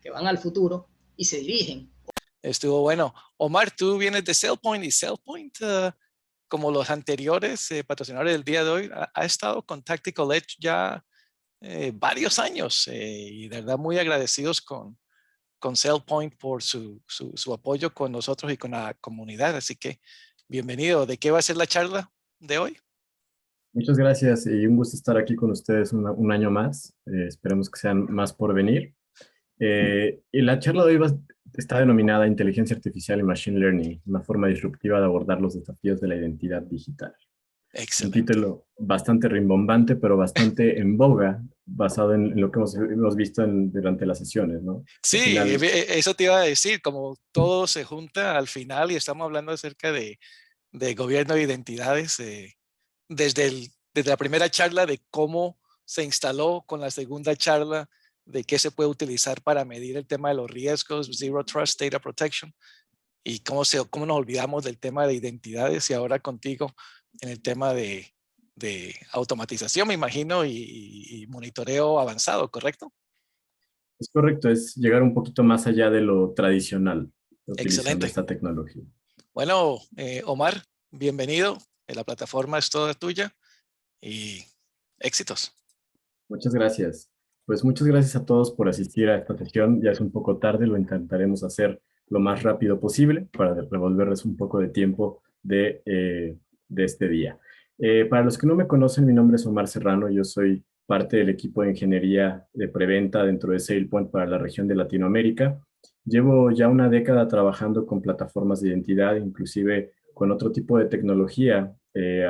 que van al futuro y se dirigen. Estuvo bueno. Omar, tú vienes de SailPoint y SailPoint, como los anteriores patrocinadores del día de hoy, ha estado con Tactical Edge ya varios años y de verdad muy agradecidos con SailPoint por su apoyo con nosotros y con la comunidad. Así que bienvenido. ¿De qué va a ser la charla de hoy? Muchas gracias y un gusto estar aquí con ustedes un año más. Esperemos que sean más por venir. Y la charla de hoy está denominada Inteligencia Artificial y Machine Learning, una forma disruptiva de abordar los desafíos de la identidad digital. Excelente. Un título bastante rimbombante, pero bastante en boga, basado en lo que hemos visto durante las sesiones, ¿no? Sí, final, eso te iba a decir, como todo se junta al final y estamos hablando acerca de gobierno de identidades, desde la primera charla de cómo se instaló, con la segunda charla de qué se puede utilizar para medir el tema de los riesgos, Zero Trust Data Protection, y cómo nos olvidamos del tema de identidades, y ahora contigo en el tema de automatización, me imagino, y monitoreo avanzado, ¿correcto? es correcto, es llegar un poquito más allá de lo tradicional, utilizando Excelente. esta tecnología. Bueno, Omar, bienvenido. La plataforma es toda tuya y éxitos. Muchas gracias. Pues muchas gracias a todos por asistir a esta sesión. Ya es un poco tarde, lo intentaremos hacer lo más rápido posible para devolverles un poco de tiempo de este día. Para los que no me conocen, mi nombre es Omar Serrano. Yo soy parte del equipo de ingeniería de preventa dentro de SailPoint para la región de Latinoamérica. Llevo ya una década trabajando con plataformas de identidad, inclusive con otro tipo de tecnología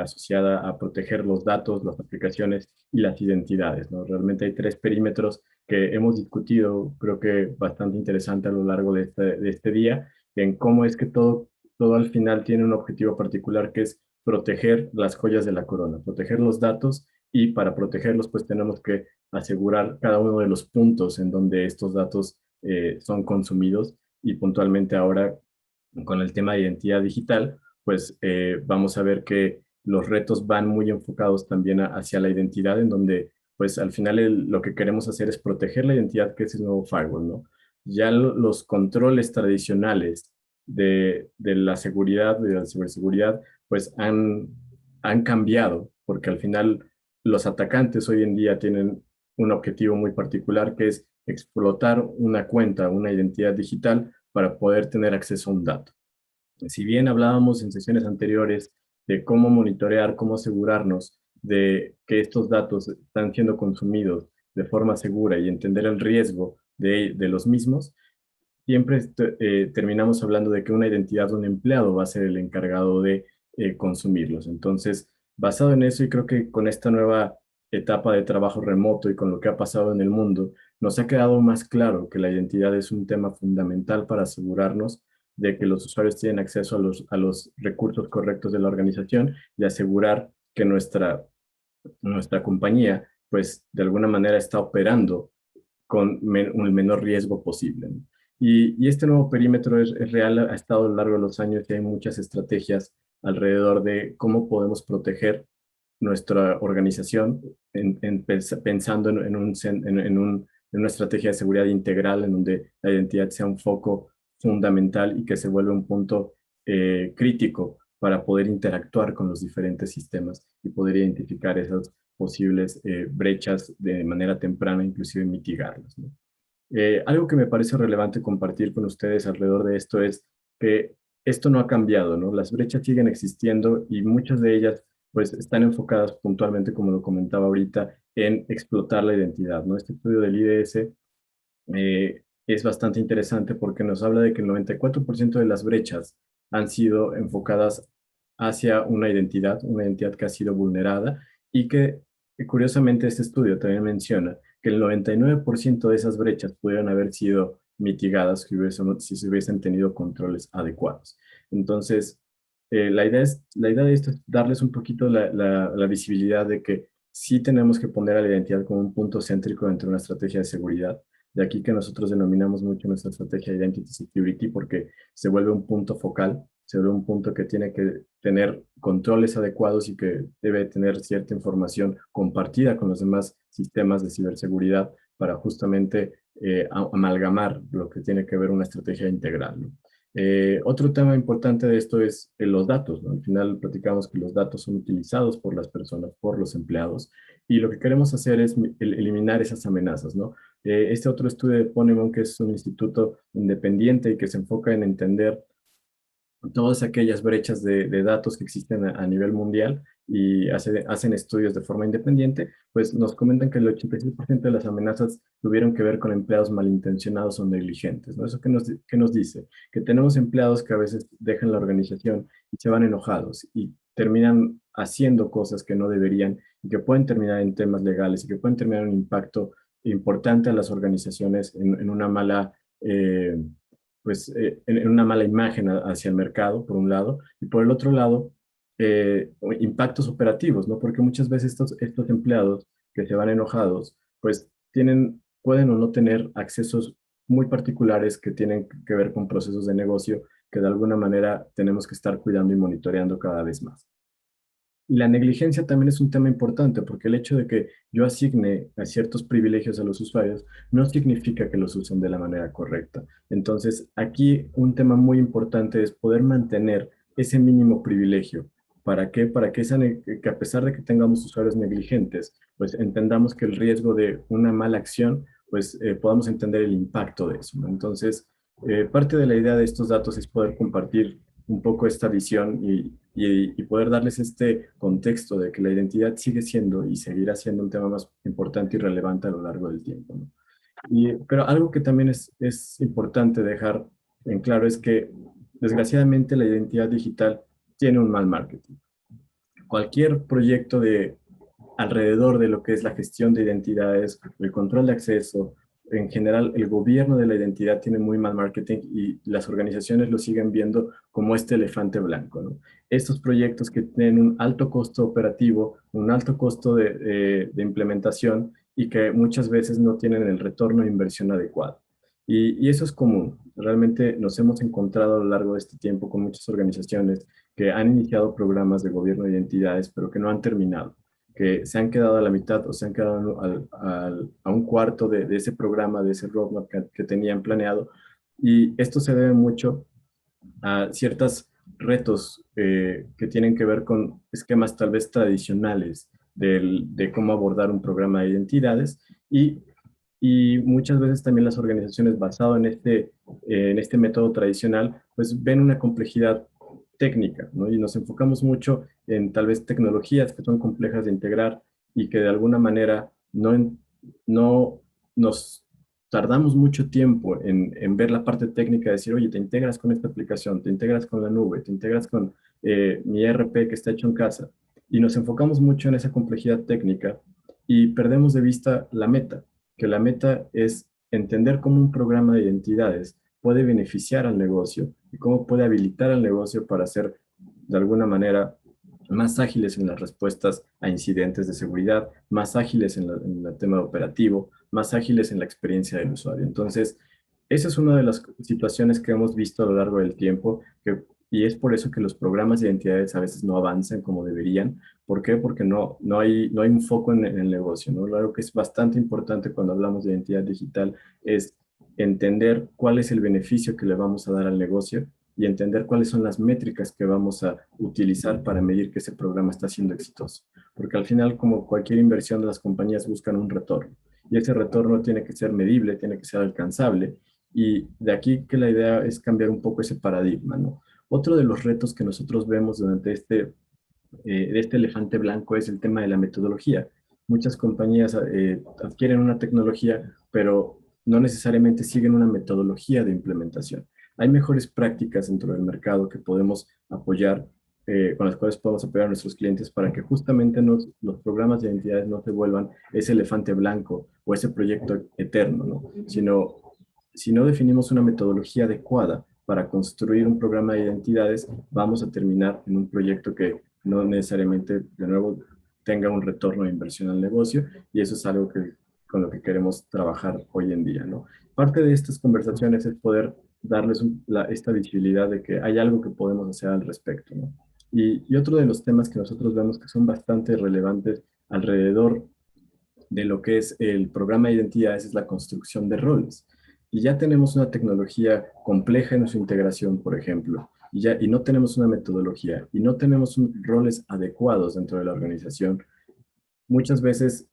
asociada a proteger los datos, las aplicaciones y las identidades, ¿no? Realmente hay tres perímetros que hemos discutido, creo que bastante interesante a lo largo de este día, en cómo es que todo al final tiene un objetivo particular, que es proteger las joyas de la corona, proteger los datos, y para protegerlos pues tenemos que asegurar cada uno de los puntos en donde estos datos son consumidos, y puntualmente ahora con el tema de identidad digital, pues vamos a ver que los retos van muy enfocados también hacia la identidad, en donde pues al final lo que queremos hacer es proteger la identidad, que es el nuevo firewall, ¿no? Ya los controles tradicionales de la seguridad, de la ciberseguridad, pues han cambiado, porque al final los atacantes hoy en día tienen un objetivo muy particular, que es explotar una cuenta, una identidad digital, para poder tener acceso a un dato. Si bien hablábamos en sesiones anteriores de cómo monitorear, cómo asegurarnos de que estos datos están siendo consumidos de forma segura y entender el riesgo de los mismos, siempre terminamos hablando de que una identidad de un empleado va a ser el encargado de consumirlos. Entonces, basado en eso, y creo que con esta nueva etapa de trabajo remoto y con lo que ha pasado en el mundo, nos ha quedado más claro que la identidad es un tema fundamental para asegurarnos de que los usuarios tienen acceso a los recursos correctos de la organización, y asegurar que nuestra compañía, pues, de alguna manera está operando con el menor riesgo posible, ¿no? Y este nuevo perímetro es real, ha estado a lo largo de los años, y hay muchas estrategias alrededor de cómo podemos proteger nuestra organización pensando en una estrategia de seguridad integral, en donde la identidad sea un foco fundamental y que se vuelve un punto crítico para poder interactuar con los diferentes sistemas y poder identificar esas posibles brechas de manera temprana, inclusive mitigarlas, ¿no? Algo que me parece relevante compartir con ustedes alrededor de esto es que esto no ha cambiado, ¿no? Las brechas siguen existiendo, y muchas de ellas pues están enfocadas puntualmente, como lo comentaba ahorita, en explotar la identidad, ¿no? Este estudio del IDS es bastante interesante porque nos habla de que el 94% de las brechas han sido enfocadas hacia una identidad que ha sido vulnerada, y que curiosamente este estudio también menciona que el 99% de esas brechas pudieron haber sido mitigadas si se hubiesen tenido controles adecuados. Entonces, la idea de esto es darles un poquito la visibilidad de que sí tenemos que poner a la identidad como un punto céntrico dentro de una estrategia de seguridad. De aquí que nosotros denominamos mucho nuestra estrategia de Identity Security, porque se vuelve un punto focal, se vuelve un punto que tiene que tener controles adecuados y que debe tener cierta información compartida con los demás sistemas de ciberseguridad, para justamente amalgamar lo que tiene que ver una estrategia integral, ¿no? Otro tema importante de esto es los datos, ¿no? Al final platicamos que los datos son utilizados por las personas, por los empleados, y lo que queremos hacer es eliminar esas amenazas, ¿no? Este otro estudio de Ponemon, que es un instituto independiente y que se enfoca en entender todas aquellas brechas de datos que existen a nivel mundial y hacen estudios de forma independiente, pues nos comentan que el 86% de las amenazas tuvieron que ver con empleados malintencionados o negligentes, ¿no? ¿Eso qué nos dice? Que tenemos empleados que a veces dejan la organización y se van enojados y terminan haciendo cosas que no deberían y que pueden terminar en temas legales y que pueden terminar en un impacto importante a las organizaciones en una mala... en una mala imagen hacia el mercado, por un lado, y por el otro lado, impactos operativos, ¿no? Porque muchas veces estos empleados que se van enojados, pues pueden o no tener accesos muy particulares que tienen que ver con procesos de negocio que de alguna manera tenemos que estar cuidando y monitoreando cada vez más. Y la negligencia también es un tema importante, porque el hecho de que yo asigne a ciertos privilegios a los usuarios no significa que los usen de la manera correcta. Entonces, aquí un tema muy importante es poder mantener ese mínimo privilegio. ¿Para qué? Para que a pesar de que tengamos usuarios negligentes, pues entendamos que el riesgo de una mala acción, pues podamos entender el impacto de eso, ¿no? Entonces, parte de la idea de estos datos es poder compartir un poco esta visión y poder darles este contexto de que la identidad sigue siendo y seguirá siendo un tema más importante y relevante a lo largo del tiempo, ¿no? Pero algo que también es importante dejar en claro es que desgraciadamente la identidad digital tiene un mal marketing. Cualquier proyecto alrededor de lo que es la gestión de identidades, el control de acceso, en general el gobierno de la identidad tiene muy mal marketing y las organizaciones lo siguen viendo como este elefante blanco, ¿no? Estos proyectos que tienen un alto costo operativo, un alto costo de implementación y que muchas veces no tienen el retorno de inversión adecuado. Y eso es común. Realmente nos hemos encontrado a lo largo de este tiempo con muchas organizaciones que han iniciado programas de gobierno de identidades, pero que no han terminado, que se han quedado a la mitad o se han quedado a un cuarto de ese programa, de ese roadmap que tenían planeado. Y esto se debe mucho a ciertos retos que tienen que ver con esquemas tal vez tradicionales de cómo abordar un programa de identidades y muchas veces también las organizaciones basadas en este método tradicional, pues ven una complejidad técnica, ¿no? Y nos enfocamos mucho en tal vez tecnologías que son complejas de integrar y que de alguna manera no nos tardamos mucho tiempo en ver la parte técnica, de decir, oye, te integras con esta aplicación, te integras con la nube, te integras con mi ERP que está hecho en casa. Y nos enfocamos mucho en esa complejidad técnica y perdemos de vista la meta, que la meta es entender cómo un programa de identidades puede beneficiar al negocio y cómo puede habilitar al negocio para ser de alguna manera más ágiles en las respuestas a incidentes de seguridad, más ágiles en el tema operativo, más ágiles en la experiencia del usuario. Entonces, esa es una de las situaciones que hemos visto a lo largo del tiempo y es por eso que los programas de identidades a veces no avanzan como deberían. ¿Por qué? Porque no hay un foco en el negocio, ¿no? Algo que es bastante importante cuando hablamos de identidad digital es entender cuál es el beneficio que le vamos a dar al negocio y entender cuáles son las métricas que vamos a utilizar para medir que ese programa está siendo exitoso. Porque al final, como cualquier inversión, las compañías buscan un retorno. Y ese retorno tiene que ser medible, tiene que ser alcanzable. Y de aquí que la idea es cambiar un poco ese paradigma, ¿no? Otro de los retos que nosotros vemos durante este elefante blanco es el tema de la metodología. Muchas compañías adquieren una tecnología, pero no necesariamente siguen una metodología de implementación. Hay mejores prácticas dentro del mercado que podemos apoyar, con las cuales podemos apoyar a nuestros clientes para que justamente los programas de identidades no se vuelvan ese elefante blanco o ese proyecto eterno, ¿no? Si no definimos una metodología adecuada para construir un programa de identidades, vamos a terminar en un proyecto que no necesariamente, de nuevo, tenga un retorno de inversión al negocio, y eso es algo con lo que queremos trabajar hoy en día, ¿no? Parte de estas conversaciones es poder darles esta visibilidad de que hay algo que podemos hacer al respecto, ¿no? Y otro de los temas que nosotros vemos que son bastante relevantes alrededor de lo que es el programa de identidades es la construcción de roles. Y ya tenemos una tecnología compleja en su integración, por ejemplo, y no tenemos una metodología, y no tenemos roles adecuados dentro de la organización. Muchas veces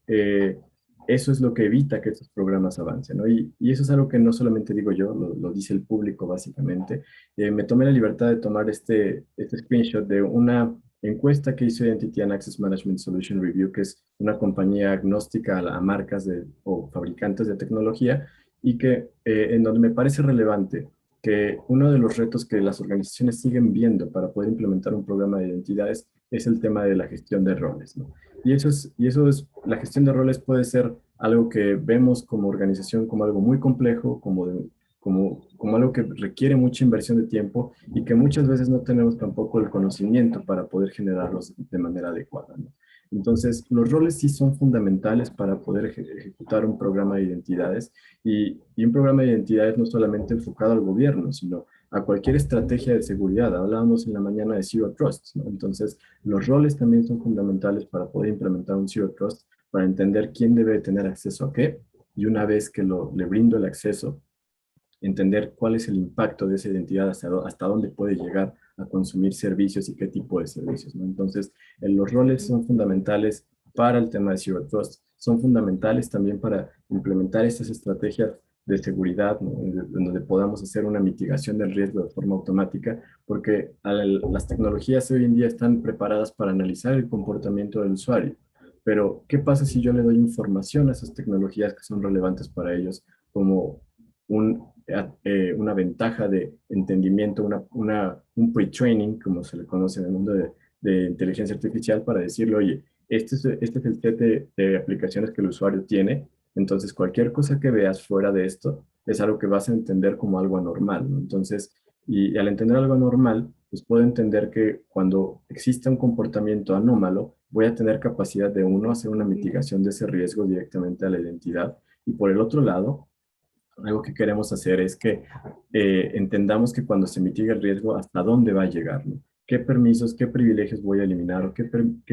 eso es lo que evita que estos programas avancen, ¿no? Y eso es algo que no solamente digo yo, lo dice el público básicamente. Me tomé la libertad de tomar este screenshot de una encuesta que hizo Identity and Access Management Solution Review, que es una compañía agnóstica a marcas o fabricantes de tecnología, y que en donde me parece relevante que uno de los retos que las organizaciones siguen viendo para poder implementar un programa de identidades es el tema de la gestión de roles, ¿no? La gestión de roles puede ser algo que vemos como organización como algo muy complejo, como algo que requiere mucha inversión de tiempo y que muchas veces no tenemos tampoco el conocimiento para poder generarlos de manera adecuada, ¿no? Entonces, los roles sí son fundamentales para poder ejecutar un programa de identidades y un programa de identidades no solamente enfocado al gobierno, sino a cualquier estrategia de seguridad. Hablábamos en la mañana de Zero Trust, ¿no? Entonces, los roles también son fundamentales para poder implementar un Zero Trust, para entender quién debe tener acceso a qué, y una vez que le brindo el acceso, entender cuál es el impacto de esa identidad, hasta dónde puede llegar a consumir servicios y qué tipo de servicios, ¿no? Entonces, los roles son fundamentales para el tema de Zero Trust, son fundamentales también para implementar estas estrategias de seguridad, ¿no? En donde podamos hacer una mitigación del riesgo de forma automática, porque las tecnologías hoy en día están preparadas para analizar el comportamiento del usuario. Pero, ¿qué pasa si yo le doy información a esas tecnologías que son relevantes para ellos, como una ventaja de entendimiento, un pre-training, como se le conoce en el mundo de inteligencia artificial, para decirle, oye, este es el set de aplicaciones que el usuario tiene, entonces cualquier cosa que veas fuera de esto es algo que vas a entender como algo anormal, ¿no? Entonces, y al entender algo anormal, pues puedo entender que cuando existe un comportamiento anómalo, voy a tener capacidad de hacer una mitigación de ese riesgo directamente a la identidad. Y por el otro lado, algo que queremos hacer es que entendamos que cuando se mitiga el riesgo, hasta dónde va a llegar, ¿no? ¿Qué permisos, qué privilegios voy a eliminar o qué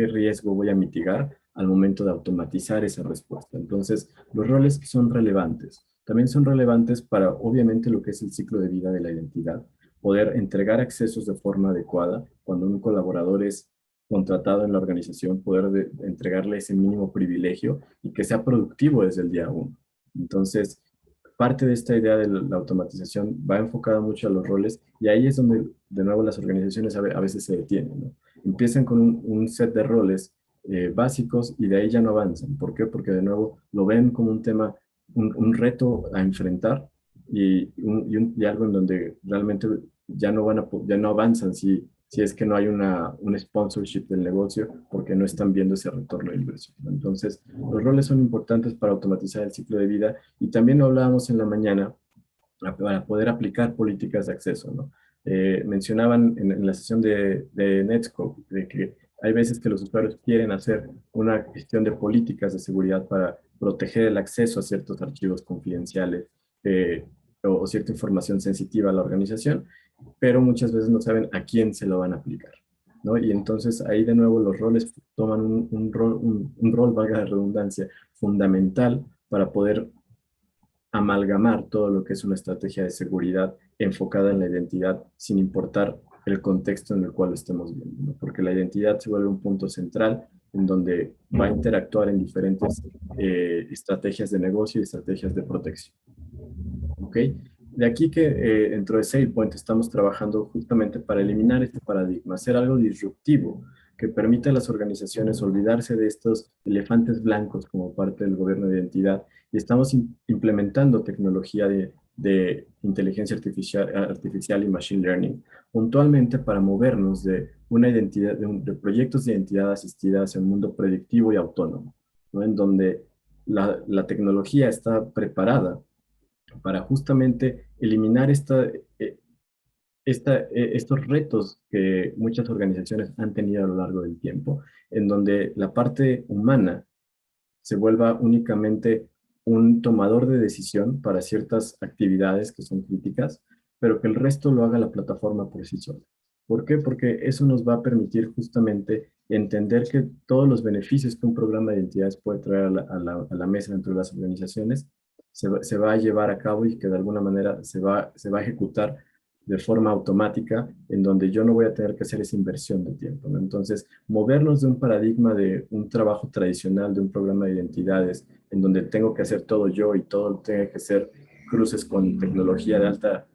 riesgo voy a mitigar al momento de automatizar esa respuesta? Entonces, los roles son relevantes. También son relevantes para, obviamente, lo que es el ciclo de vida de la identidad. Poder entregar accesos de forma adecuada. Cuando un colaborador es contratado en la organización, poder entregarle ese mínimo privilegio y que sea productivo desde el día uno. Entonces, parte de esta idea de la automatización va enfocada mucho a los roles y ahí es donde de nuevo las organizaciones a veces se detienen, ¿no? Empiezan con un set de roles básicos y de ahí ya no avanzan. ¿Por qué? Porque de nuevo lo ven como un tema, un reto a enfrentar y algo en donde realmente ya no avanzan si es que no hay un sponsorship del negocio porque no están viendo ese retorno de inversión, ¿no? Entonces, los roles son importantes para automatizar el ciclo de vida y también lo hablábamos en la mañana para poder aplicar políticas de acceso, ¿no? Mencionaban en la sesión de Netscope de que hay veces que los usuarios quieren hacer una gestión de políticas de seguridad para proteger el acceso a ciertos archivos confidenciales eh, o cierta información sensitiva a la organización, pero muchas veces no saben a quién se lo van a aplicar, ¿no? Y entonces ahí de nuevo los roles toman un rol, valga la redundancia, fundamental para poder amalgamar todo lo que es una estrategia de seguridad enfocada en la identidad sin importar el contexto en el cual lo estemos viendo, ¿no? Porque la identidad se vuelve un punto central en donde va a interactuar en diferentes estrategias de negocio y estrategias de protección. ¿Ok? De aquí que dentro de SailPoint estamos trabajando justamente para eliminar este paradigma, hacer algo disruptivo que permita a las organizaciones olvidarse de estos elefantes blancos como parte del gobierno de identidad y estamos implementando tecnología de inteligencia artificial y machine learning puntualmente para movernos de una identidad, de proyectos de identidad asistida hacia un mundo predictivo y autónomo, ¿no? En donde la tecnología está preparada para justamente eliminar estos retos que muchas organizaciones han tenido a lo largo del tiempo, en donde la parte humana se vuelva únicamente un tomador de decisión para ciertas actividades que son críticas, pero que el resto lo haga la plataforma por sí sola. ¿Por qué? Porque eso nos va a permitir justamente entender que todos los beneficios que un programa de identidades puede traer a la mesa dentro de las organizaciones se va a llevar a cabo y que de alguna manera se va a ejecutar de forma automática, en donde yo no voy a tener que hacer esa inversión de tiempo, ¿no? Entonces, movernos de un paradigma de un trabajo tradicional, de un programa de identidades, en donde tengo que hacer todo yo y todo tenga que ser cruces con tecnología de alta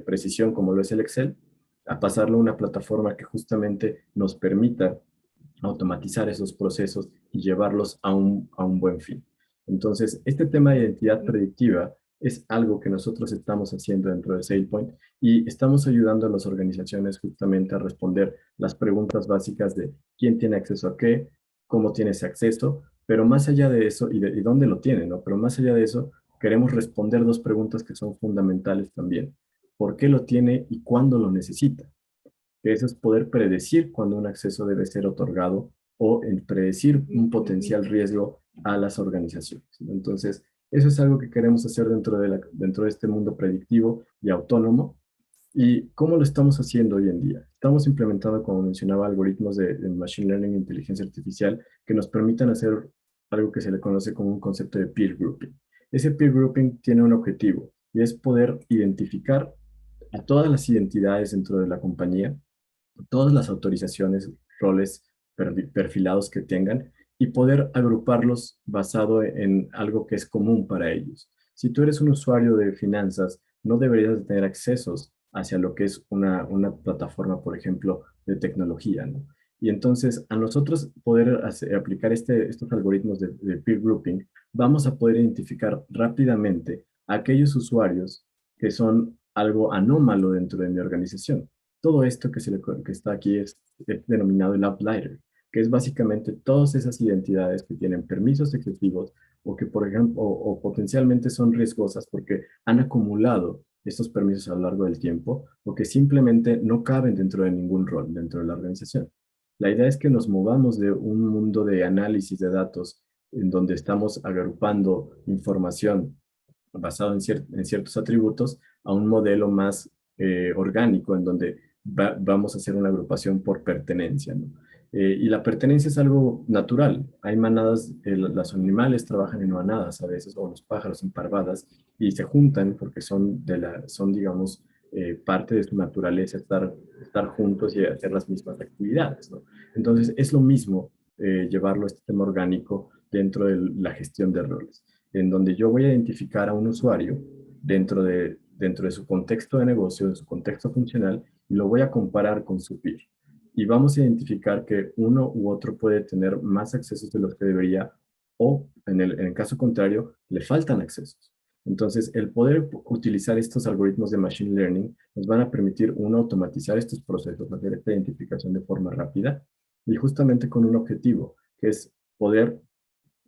precisión, como lo es el Excel, a pasarlo a una plataforma que justamente nos permita automatizar esos procesos y llevarlos a un buen fin. Entonces, este tema de identidad predictiva es algo que nosotros estamos haciendo dentro de SailPoint y estamos ayudando a las organizaciones justamente a responder las preguntas básicas de quién tiene acceso a qué, cómo tiene ese acceso, pero más allá de eso, y dónde lo tiene, ¿no? Pero más allá de eso, queremos responder dos preguntas que son fundamentales también. ¿Por qué lo tiene y cuándo lo necesita? Que eso es poder predecir cuando un acceso debe ser otorgado o en predecir un potencial riesgo a las organizaciones. Entonces, eso es algo que queremos hacer dentro de este mundo predictivo y autónomo. ¿Y cómo lo estamos haciendo hoy en día? Estamos implementando, como mencionaba, algoritmos de Machine Learning e inteligencia artificial que nos permitan hacer algo que se le conoce como un concepto de peer grouping. Ese peer grouping tiene un objetivo y es poder identificar a todas las identidades dentro de la compañía, todas las autorizaciones, roles perfilados que tengan y poder agruparlos basado en algo que es común para ellos. Si tú eres un usuario de finanzas, no deberías de tener accesos hacia lo que es una plataforma, por ejemplo, de tecnología, ¿no? Y entonces, a nosotros poder aplicar estos algoritmos de peer grouping, vamos a poder identificar rápidamente a aquellos usuarios que son algo anómalo dentro de mi organización. Todo esto que está aquí es denominado el outlier, que es básicamente todas esas identidades que tienen permisos excesivos o que, por ejemplo, o potencialmente son riesgosas porque han acumulado estos permisos a lo largo del tiempo o que simplemente no caben dentro de ningún rol dentro de la organización. La idea es que nos movamos de un mundo de análisis de datos en donde estamos agrupando información basado en ciertos atributos a un modelo más orgánico en donde vamos a hacer una agrupación por pertenencia, ¿no? Y la pertenencia es algo natural. Hay manadas, los animales trabajan en manadas a veces, o los pájaros en parvadas, y se juntan porque son digamos, parte de su naturaleza estar juntos y hacer las mismas actividades, ¿no? Entonces, es lo mismo llevarlo a este tema orgánico dentro de la gestión de roles, en donde yo voy a identificar a un usuario dentro de su contexto de negocio, de su contexto funcional, y lo voy a comparar con su peer. Y vamos a identificar que uno u otro puede tener más accesos de los que debería, o en el caso contrario, le faltan accesos. Entonces, el poder utilizar estos algoritmos de Machine Learning nos van a permitir, uno, automatizar estos procesos, hacer esta identificación de forma rápida, y justamente con un objetivo, que es poder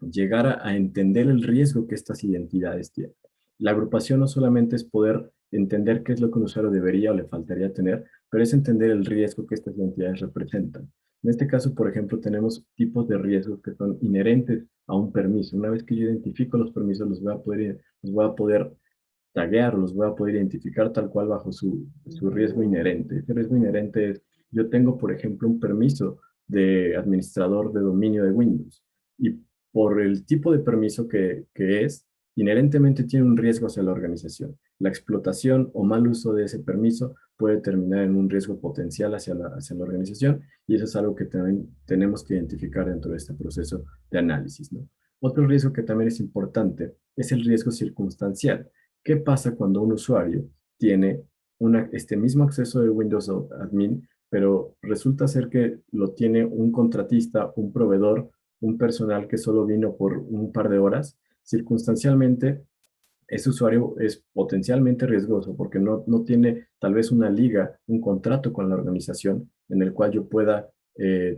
llegar a entender el riesgo que estas identidades tienen. La agrupación no solamente es poder entender qué es lo que un usuario debería o le faltaría tener, pero es entender el riesgo que estas identidades representan. En este caso, por ejemplo, tenemos tipos de riesgos que son inherentes a un permiso. Una vez que yo identifico los permisos, los voy a poder taguear o los voy a poder identificar tal cual bajo su riesgo inherente. Ese riesgo inherente es, yo tengo, por ejemplo, un permiso de administrador de dominio de Windows y por el tipo de permiso que es, inherentemente tiene un riesgo hacia la organización. La explotación o mal uso de ese permiso puede terminar en un riesgo potencial hacia la organización y eso es algo que también tenemos que identificar dentro de este proceso de análisis, ¿no? Otro riesgo que también es importante es el riesgo circunstancial. ¿Qué pasa cuando un usuario tiene este mismo acceso de Windows Admin, pero resulta ser que lo tiene un contratista, un proveedor, un personal que solo vino por un par de horas? Circunstancialmente, ese usuario es potencialmente riesgoso porque no tiene tal vez una liga, un contrato con la organización en el cual yo pueda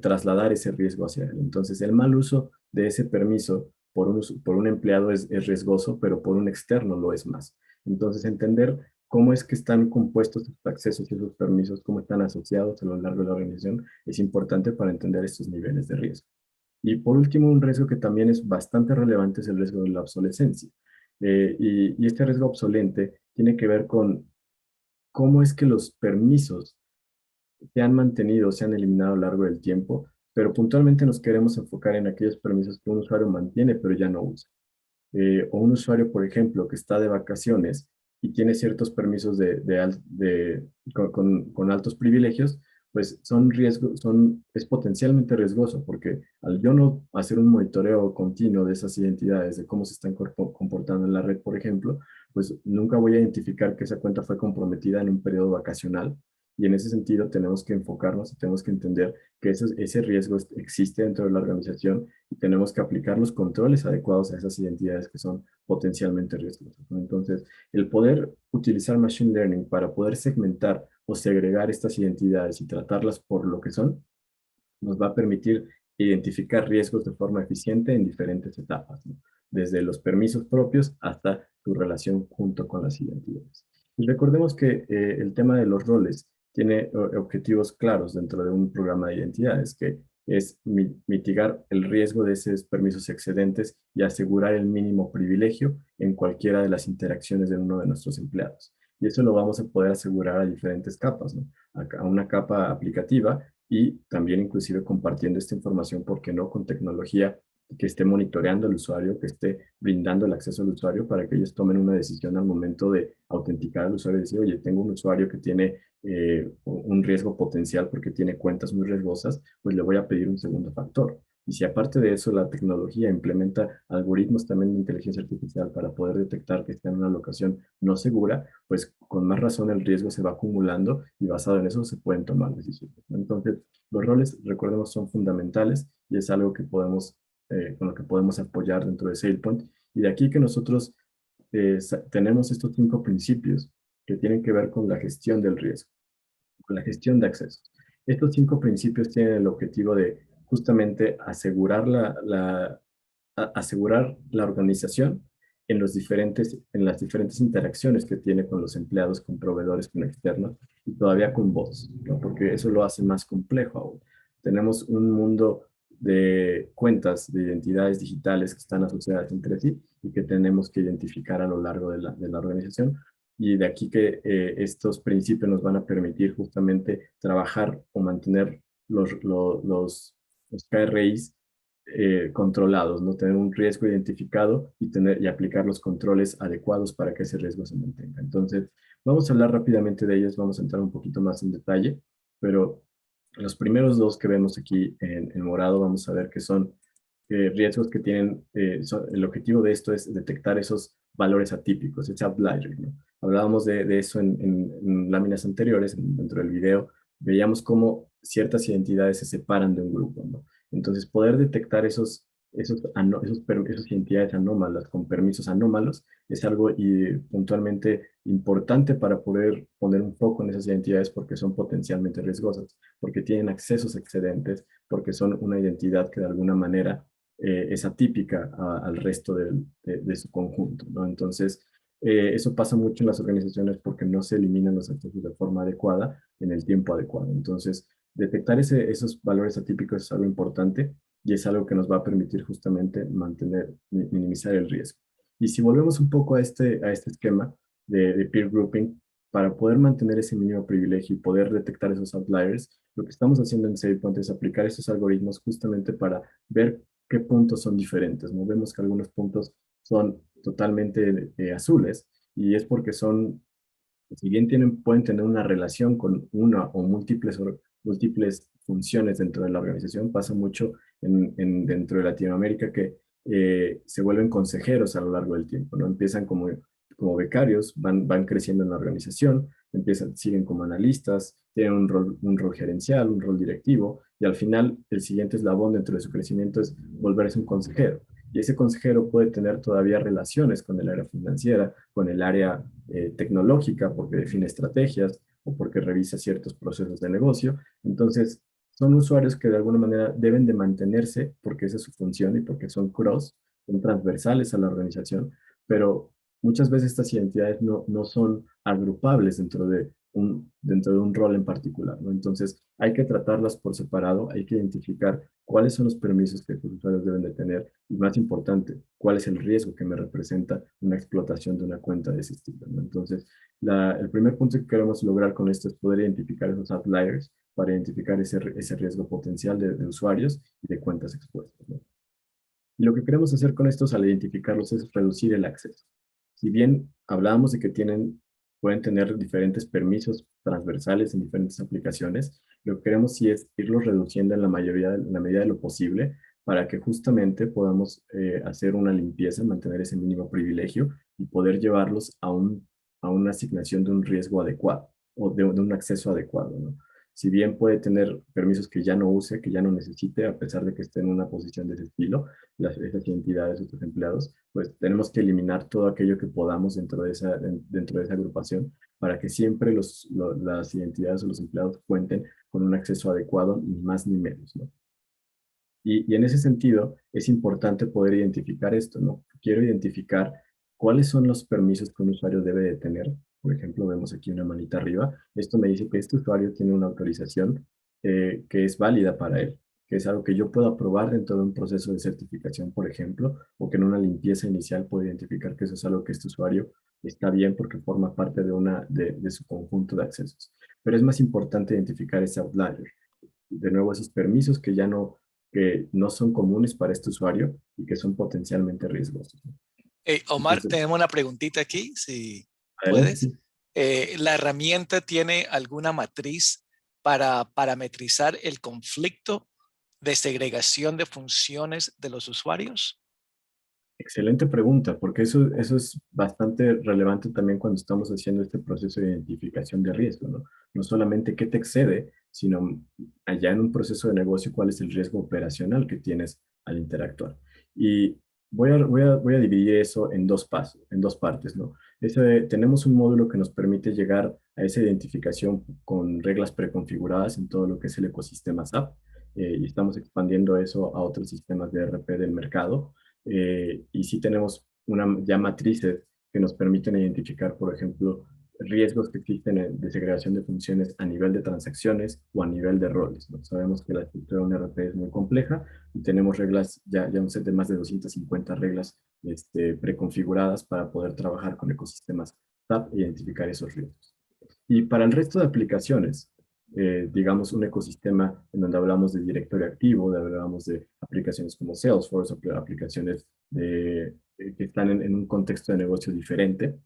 trasladar ese riesgo hacia él. Entonces, el mal uso de ese permiso por un empleado es riesgoso, pero por un externo lo es más. Entonces, entender cómo es que están compuestos esos accesos y esos permisos, cómo están asociados a lo largo de la organización, es importante para entender estos niveles de riesgo. Y por último, un riesgo que también es bastante relevante es el riesgo de la obsolescencia. Y este riesgo obsolente tiene que ver con cómo es que los permisos se han mantenido, se han eliminado a lo largo del tiempo, pero puntualmente nos queremos enfocar en aquellos permisos que un usuario mantiene pero ya no usa. O un usuario, por ejemplo, que está de vacaciones y tiene ciertos permisos con altos privilegios, pues es potencialmente riesgoso, porque al yo no hacer un monitoreo continuo de esas identidades, de cómo se están comportando en la red, por ejemplo, pues nunca voy a identificar que esa cuenta fue comprometida en un periodo vacacional. Y en ese sentido tenemos que enfocarnos y tenemos que entender que ese riesgo existe dentro de la organización y tenemos que aplicar los controles adecuados a esas identidades que son potencialmente riesgosas, ¿no? Entonces, el poder utilizar Machine Learning para poder segmentar o segregar estas identidades y tratarlas por lo que son, nos va a permitir identificar riesgos de forma eficiente en diferentes etapas, ¿no? Desde los permisos propios hasta tu relación junto con las identidades. Y recordemos que el tema de los roles tiene objetivos claros dentro de un programa de identidades, que es mitigar el riesgo de esos permisos excedentes y asegurar el mínimo privilegio en cualquiera de las interacciones de uno de nuestros empleados. Y eso lo vamos a poder asegurar a diferentes capas, ¿no? A una capa aplicativa y también inclusive compartiendo esta información, ¿por qué no?, con tecnología que esté monitoreando al usuario, que esté brindando el acceso al usuario para que ellos tomen una decisión al momento de autenticar al usuario y decir, oye, tengo un usuario que tiene un riesgo potencial porque tiene cuentas muy riesgosas, pues le voy a pedir un segundo factor. Y si aparte de eso la tecnología implementa algoritmos también de inteligencia artificial para poder detectar que está en una locación no segura, pues con más razón el riesgo se va acumulando y basado en eso se pueden tomar decisiones. Entonces, los roles, recordemos, son fundamentales y es algo que con lo que podemos apoyar dentro de SailPoint. Y de aquí que nosotros tenemos estos 5 principios que tienen que ver con la gestión del riesgo, con la gestión de accesos. Estos 5 principios tienen el objetivo de justamente asegurar asegurar la organización en las diferentes interacciones que tiene con los empleados, con proveedores, con externos y todavía con bots, ¿no? Porque eso lo hace más complejo aún. Tenemos un mundo de cuentas, de identidades digitales que están asociadas entre sí y que tenemos que identificar a lo largo de la organización. Y de aquí que estos principios nos van a permitir justamente trabajar o mantener los KRIs controlados, ¿no? Tener un riesgo identificado y aplicar los controles adecuados para que ese riesgo se mantenga. Entonces, vamos a hablar rápidamente de ellos, vamos a entrar un poquito más en detalle, pero los primeros 2 que vemos aquí en morado, vamos a ver que son riesgos que tienen, el objetivo de esto es detectar esos valores atípicos, ese outlier, ¿no? Hablábamos de eso en láminas anteriores, dentro del video, veíamos cómo ciertas identidades se separan de un grupo, ¿no? Entonces, poder detectar esas identidades anómalas con permisos anómalos es algo puntualmente importante para poder poner un foco en esas identidades porque son potencialmente riesgosas, porque tienen accesos excedentes, porque son una identidad que de alguna manera es atípica al resto de su conjunto, ¿no? Entonces, eso pasa mucho en las organizaciones porque no se eliminan los accesos de forma adecuada en el tiempo adecuado. Entonces, detectar esos valores atípicos es algo importante y es algo que nos va a permitir justamente minimizar el riesgo. Y si volvemos un poco a este esquema de peer grouping, para poder mantener ese mínimo privilegio y poder detectar esos outliers, lo que estamos haciendo en SailPoint es aplicar estos algoritmos justamente para ver qué puntos son diferentes, ¿no? Vemos que algunos puntos son totalmente azules y es porque si bien pueden tener una relación con una o múltiples funciones dentro de la organización, pasa mucho dentro de Latinoamérica que se vuelven consejeros a lo largo del tiempo, ¿no? Empiezan como becarios, van creciendo en la organización, siguen como analistas, tienen un rol gerencial, un rol directivo, y al final el siguiente eslabón dentro de su crecimiento es volverse un consejero. Y ese consejero puede tener todavía relaciones con el área financiera, con el área tecnológica, porque define estrategias o porque revisa ciertos procesos de negocio. Entonces, son usuarios que de alguna manera deben de mantenerse porque esa es su función y porque son son transversales a la organización, pero muchas veces estas identidades no son agrupables dentro de un rol en particular, ¿no? Entonces, hay que tratarlas por separado, hay que identificar cuáles son los permisos que los usuarios deben de tener y, más importante, cuál es el riesgo que me representa una explotación de una cuenta de ese estilo, ¿no? Entonces, el primer punto que queremos lograr con esto es poder identificar esos outliers para identificar ese riesgo potencial de usuarios y de cuentas expuestas, ¿no? Y lo que queremos hacer con estos al identificarlos es reducir el acceso. Si bien hablábamos de que pueden tener diferentes permisos transversales en diferentes aplicaciones, lo que queremos sí es irlos reduciendo en la medida de lo posible para que justamente podamos hacer una limpieza, mantener ese mínimo privilegio y poder llevarlos a una asignación de un riesgo adecuado o de un acceso adecuado, ¿no? Si bien puede tener permisos que ya no use, que ya no necesite, a pesar de que esté en una posición de ese estilo, esas entidades, estos empleados, pues tenemos que eliminar todo aquello que podamos dentro de esa agrupación para que siempre las identidades o los empleados cuenten con un acceso adecuado, ni más ni menos, ¿no? Y en ese sentido, es importante poder identificar esto, ¿no? Quiero identificar cuáles son los permisos que un usuario debe de tener. Por ejemplo, vemos aquí una manita arriba. Esto me dice que este usuario tiene una autorización que es válida para él, que es algo que yo puedo aprobar dentro de un proceso de certificación, por ejemplo, o que en una limpieza inicial puedo identificar que eso es algo que este usuario está bien porque forma parte de su conjunto de accesos. Pero es más importante identificar ese outlier. De nuevo, esos permisos que no son comunes para este usuario y que son potencialmente riesgosos. Omar, Entonces, tenemos una preguntita aquí, si adelante, puedes. sí. ¿La herramienta tiene alguna matriz para parametrizar el conflicto de segregación de funciones de los usuarios? Excelente pregunta, porque eso es bastante relevante también cuando estamos haciendo este proceso de identificación de riesgo, ¿no? No solamente qué te excede, sino allá en un proceso de negocio, cuál es el riesgo operacional que tienes al interactuar. Y voy a dividir eso en dos pasos, en dos partes, ¿no? Tenemos un módulo que nos permite llegar a esa identificación con reglas preconfiguradas en todo lo que es el ecosistema SAP, y estamos expandiendo eso a otros sistemas de ERP del mercado. Y sí tenemos ya matrices que nos permiten identificar, por ejemplo, riesgos que existen de segregación de funciones a nivel de transacciones o a nivel de roles, ¿no? Sabemos que la estructura de un ERP es muy compleja y tenemos reglas, ya un set de más de 250 reglas preconfiguradas para poder trabajar con ecosistemas SAP e identificar esos riesgos. Y para el resto de aplicaciones, digamos, un ecosistema en donde hablamos de directorio activo, hablamos de aplicaciones como Salesforce, aplicaciones que están en un contexto de negocio diferente,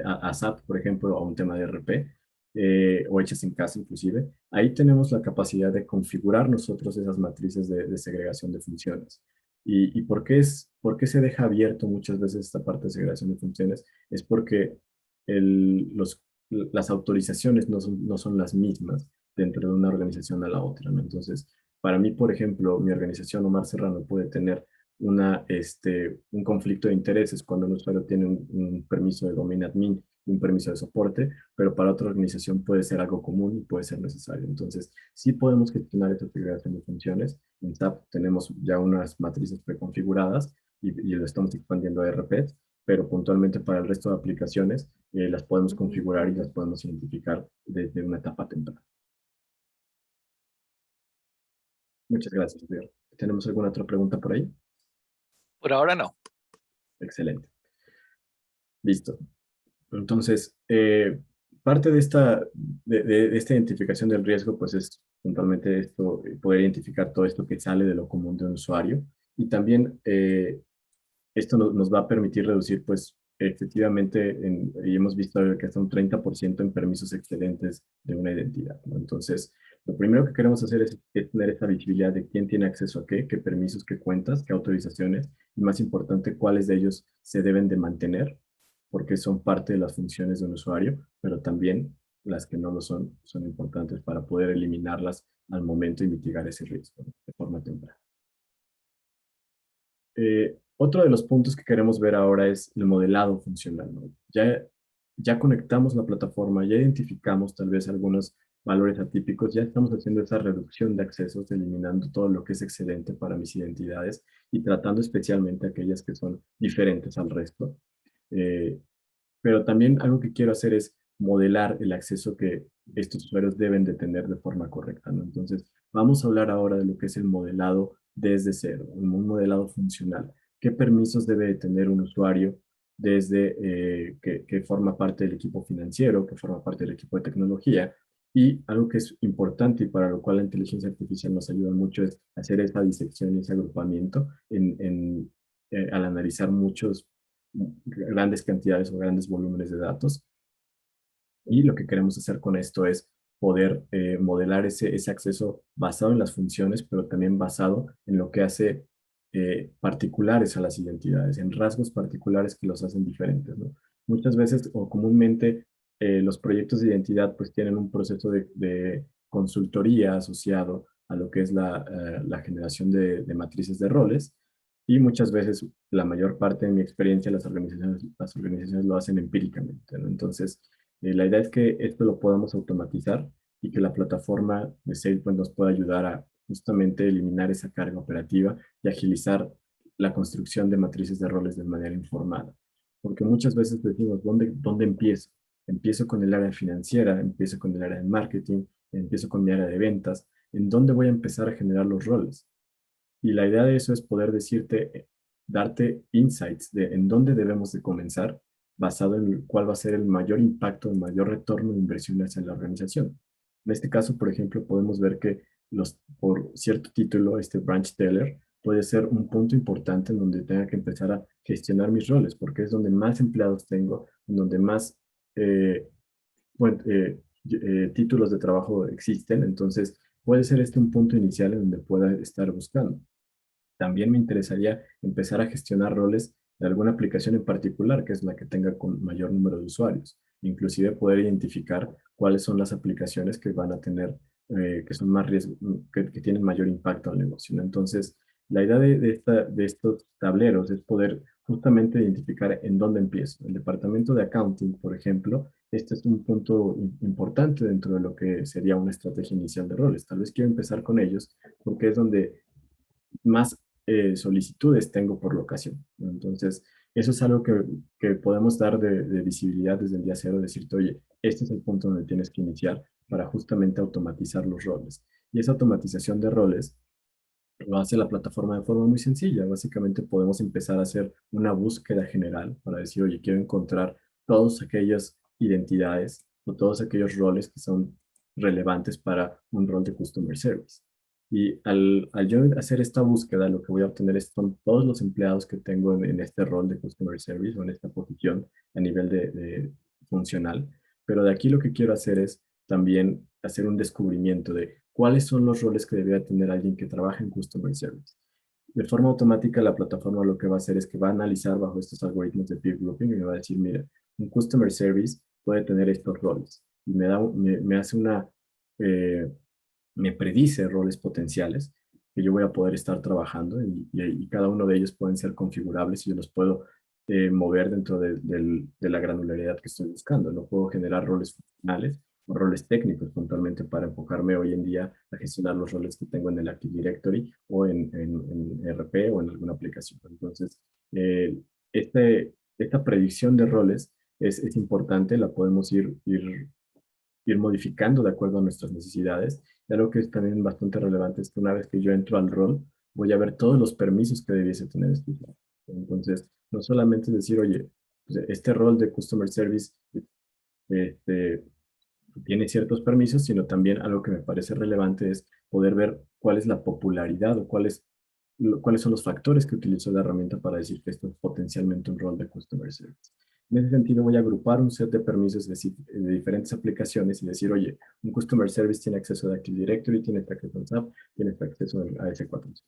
a SAP, por ejemplo, a un tema de RP, o hechas en casa inclusive. Ahí tenemos la capacidad de configurar nosotros esas matrices de segregación de funciones. ¿Y por qué se deja abierto muchas veces esta parte de segregación de funciones? Es porque las autorizaciones no son las mismas dentro de una organización a la otra, ¿no? Entonces, para mí, por ejemplo, mi organización, Omar Serrano, puede tener un conflicto de intereses cuando un usuario tiene un permiso de domain admin y un permiso de soporte, pero para otra organización puede ser algo común y puede ser necesario. Entonces, sí podemos gestionar esta segregación de funciones. En SAP tenemos ya unas matrices preconfiguradas y lo estamos expandiendo a ERPs, pero puntualmente para el resto de aplicaciones las podemos configurar y las podemos identificar desde una etapa temprana. Muchas gracias, Pedro. ¿Tenemos alguna otra pregunta por ahí? Por ahora no. Excelente. Listo. Entonces, parte de esta identificación del riesgo, pues es puntualmente esto, poder identificar todo esto que sale de lo común de un usuario. Y también esto nos va a permitir reducir, pues, efectivamente, y hemos visto que hasta un 30% en permisos excedentes de una identidad, ¿no? Entonces, lo primero que queremos hacer es tener esa visibilidad de quién tiene acceso a qué permisos, qué cuentas, qué autorizaciones, y más importante, cuáles de ellos se deben de mantener, porque son parte de las funciones de un usuario, pero también las que no lo son importantes para poder eliminarlas al momento y mitigar ese riesgo, ¿no? De forma temprana. Otro de los puntos que queremos ver ahora es el modelado funcional, ¿no? Ya conectamos la plataforma, ya identificamos tal vez algunos valores atípicos, ya estamos haciendo esa reducción de accesos, eliminando todo lo que es excedente para mis identidades y tratando especialmente aquellas que son diferentes al resto. Pero también algo que quiero hacer es modelar el acceso que estos usuarios deben de tener de forma correcta, ¿no? Entonces, vamos a hablar ahora de lo que es el modelado desde cero, un modelado funcional. ¿Qué permisos debe de tener un usuario desde que forma parte del equipo financiero, que forma parte del equipo de tecnología? Y algo que es importante y para lo cual la inteligencia artificial nos ayuda mucho es hacer esa disección y ese agrupamiento al analizar grandes cantidades o grandes volúmenes de datos. Y lo que queremos hacer con esto es poder modelar ese acceso basado en las funciones, pero también basado en lo que hace particulares a las identidades, en rasgos particulares que los hacen diferentes, ¿no? Muchas veces o comúnmente los proyectos de identidad pues tienen un proceso de consultoría asociado a lo que es la generación de matrices de roles, y muchas veces, la mayor parte de mi experiencia, las organizaciones lo hacen empíricamente, ¿no? Entonces, la idea es que esto lo podamos automatizar y que la plataforma de SailPoint nos pueda ayudar a justamente eliminar esa carga operativa y agilizar la construcción de matrices de roles de manera informada. Porque muchas veces decimos, ¿dónde empiezo? Empiezo con el área financiera, empiezo con el área de marketing, empiezo con mi área de ventas. ¿En dónde voy a empezar a generar los roles? Y la idea de eso es poder decirte, darte insights de en dónde debemos de comenzar, basado en cuál va a ser el mayor impacto, el mayor retorno de inversiones en la organización. En este caso, por ejemplo, podemos ver que por cierto título, este branch teller puede ser un punto importante en donde tenga que empezar a gestionar mis roles, porque es donde más empleados tengo, en donde más eh, bueno, títulos de trabajo existen. Entonces puede ser este un punto inicial en donde pueda estar buscando. También me interesaría empezar a gestionar roles de alguna aplicación en particular, que es la que tenga con mayor número de usuarios. Inclusive poder identificar cuáles son las aplicaciones que van a tener, que son más que tienen mayor impacto al negocio, ¿no? Entonces, la idea de estos tableros es poder justamente identificar en dónde empiezo. El departamento de accounting, por ejemplo, este es un punto importante dentro de lo que sería una estrategia inicial de roles. Tal vez quiero empezar con ellos porque es donde más solicitudes tengo por locación, ¿no? Entonces, eso es algo que podemos dar de visibilidad desde el día cero, decirte, oye, este es el punto donde tienes que iniciar para justamente automatizar los roles. Y esa automatización de roles lo hace la plataforma de forma muy sencilla. Básicamente podemos empezar a hacer una búsqueda general para decir, oye, quiero encontrar todas aquellas identidades o todos aquellos roles que son relevantes para un rol de Customer Service. Y al yo hacer esta búsqueda, lo que voy a obtener son todos los empleados que tengo en este rol de Customer Service o en esta posición a nivel de funcional. Pero de aquí lo que quiero hacer es también hacer un descubrimiento de cuáles son los roles que debería tener alguien que trabaja en Customer Service. De forma automática, la plataforma lo que va a hacer es que va a analizar bajo estos algoritmos de peer grouping y me va a decir, mira, un Customer Service puede tener estos roles. Y me hace me predice roles potenciales que yo voy a poder estar trabajando y cada uno de ellos pueden ser configurables y yo los puedo mover dentro de la granularidad que estoy buscando. No puedo generar roles funcionales o roles técnicos puntualmente para enfocarme hoy en día a gestionar los roles que tengo en el Active Directory o en ERP o en alguna aplicación. Entonces, eh, esta predicción de roles es importante, la podemos ir modificando de acuerdo a nuestras necesidades. Y algo que es también bastante relevante es que una vez que yo entro al rol, voy a ver todos los permisos que debiese tener este rol. Entonces, no solamente es decir, oye, pues este rol de Customer Service este, tiene ciertos permisos, sino también algo que me parece relevante es poder ver cuál es la popularidad o cuáles son los factores que utilizo la herramienta para decir que esto es potencialmente un rol de Customer Service. En ese sentido, voy a agrupar un set de permisos de diferentes aplicaciones y decir, oye, un Customer Service tiene acceso a Active Directory, tiene este acceso a SAP, tiene este acceso a S4.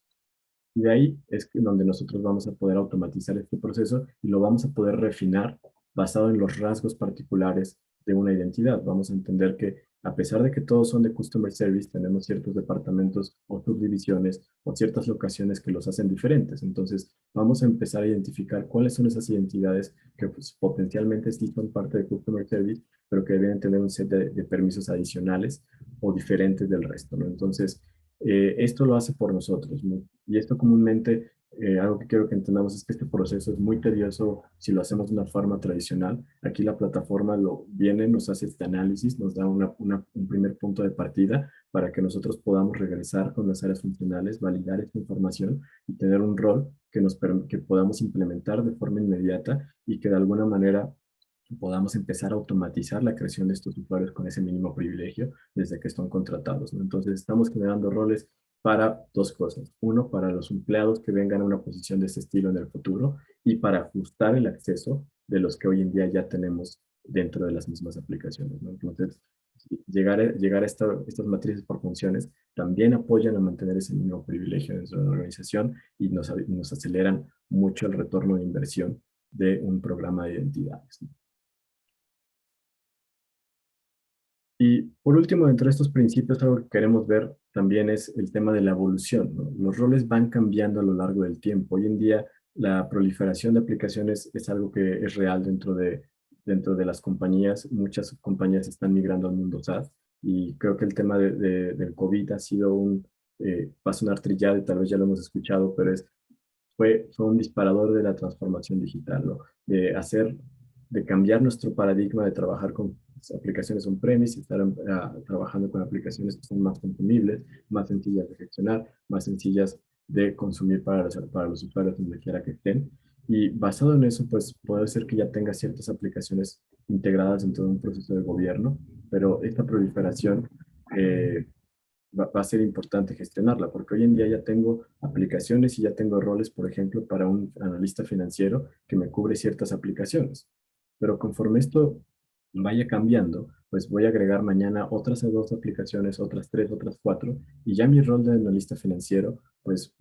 Y de ahí es donde nosotros vamos a poder automatizar este proceso y lo vamos a poder refinar basado en los rasgos particulares de una identidad. Vamos a entender que a pesar de que todos son de Customer Service, tenemos ciertos departamentos o subdivisiones o ciertas locaciones que los hacen diferentes. Entonces, vamos a empezar a identificar cuáles son esas identidades que pues, potencialmente sí son parte de Customer Service, pero que deben tener un set de permisos adicionales o diferentes del resto, ¿no? Entonces, esto lo hace por nosotros, ¿no? Y esto comúnmente, algo que quiero que entendamos es que este proceso es muy tedioso si lo hacemos de una forma tradicional. Aquí la plataforma viene, nos hace este análisis, nos da un primer punto de partida para que nosotros podamos regresar con las áreas funcionales, validar esta información y tener un rol que podamos implementar de forma inmediata y que de alguna manera podamos empezar a automatizar la creación de estos usuarios con ese mínimo privilegio desde que están contratados, ¿no? Entonces, estamos generando roles para dos cosas. Uno, para los empleados que vengan a una posición de este estilo en el futuro y para ajustar el acceso de los que hoy en día ya tenemos dentro de las mismas aplicaciones, ¿no? Entonces, llegar a estas matrices por funciones también apoyan a mantener ese mínimo privilegio dentro de la organización y nos aceleran mucho el retorno de inversión de un programa de identidades, ¿no? Y por último, dentro de estos principios, algo que queremos ver también es el tema de la evolución, ¿no? Los roles van cambiando a lo largo del tiempo. Hoy en día, la proliferación de aplicaciones es algo que es real dentro de las compañías. Muchas compañías están migrando al mundo SaaS y creo que el tema del COVID ha sido va a sonar trillado y tal vez ya lo hemos escuchado, pero fue un disparador de la transformación digital, ¿no? De cambiar nuestro paradigma de trabajar con aplicaciones on-premise y estar trabajando con aplicaciones que son más consumibles, más sencillas de gestionar, más sencillas de consumir para los usuarios donde quiera que estén. Y basado en eso, pues puede ser que ya tenga ciertas aplicaciones integradas dentro de un proceso de gobierno, pero esta proliferación va a ser importante gestionarla, porque hoy en día ya tengo aplicaciones y ya tengo roles, por ejemplo, para un analista financiero que me cubre ciertas aplicaciones. Pero conforme esto vaya cambiando, pues voy a agregar mañana otras dos aplicaciones, otras tres, otras cuatro, y ya mi rol de analista financiero, pues